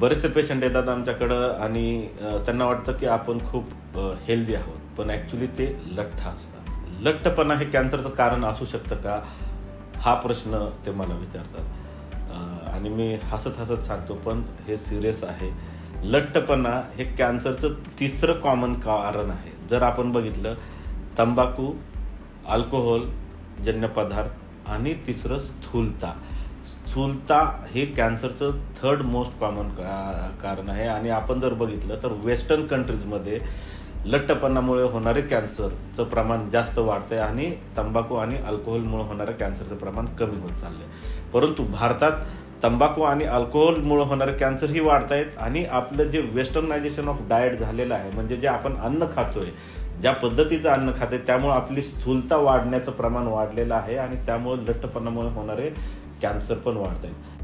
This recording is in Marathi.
बरेचसे पेशंट येतात आमच्याकडं आणि त्यांना वाटतं की आपण खूप हेल्दी आहोत, पण ॲक्च्युली ते लठ्ठ असतात. लठ्ठपणा हे कॅन्सरचं कारण असू शकतं का, हा प्रश्न ते मला विचारतात आणि मी हसत सांगतो, पण हे सिरियस आहे. लठ्ठपणा हे कॅन्सरचं तिसरं कॉमन कारण आहे. जर आपण बघितलं, तंबाखू, अल्कोहोल जन्य पदार्थ आणि तिसरं स्थूलता. स्थूलता हे कॅन्सरचं थर्ड मोस्ट कॉमन कारण आहे. आणि आपण जर बघितलं तर वेस्टर्न कंट्रीजमध्ये लठ्ठपणामुळे होणारे कॅन्सरचं प्रमाण जास्त वाढतंय आणि तंबाखू आणि अल्कोहोलमुळे होणाऱ्या कॅन्सरचं प्रमाण कमी होत चाललंय. परंतु भारतात तंबाखू आणि अल्कोहोलमुळे होणारे कॅन्सरही वाढत आहेत आणि आपलं जे वेस्टर्नायझेशन ऑफ डाएट झालेलं आहे, म्हणजे जे आपण अन्न खातोय, ज्या पद्धतीचं अन्न खातोय, त्यामुळे आपली स्थूलता वाढण्याचं प्रमाण वाढलेलं आहे आणि त्यामुळे लठ्ठपणामुळे होणारे कॅन्सर पण वाढत आहेत.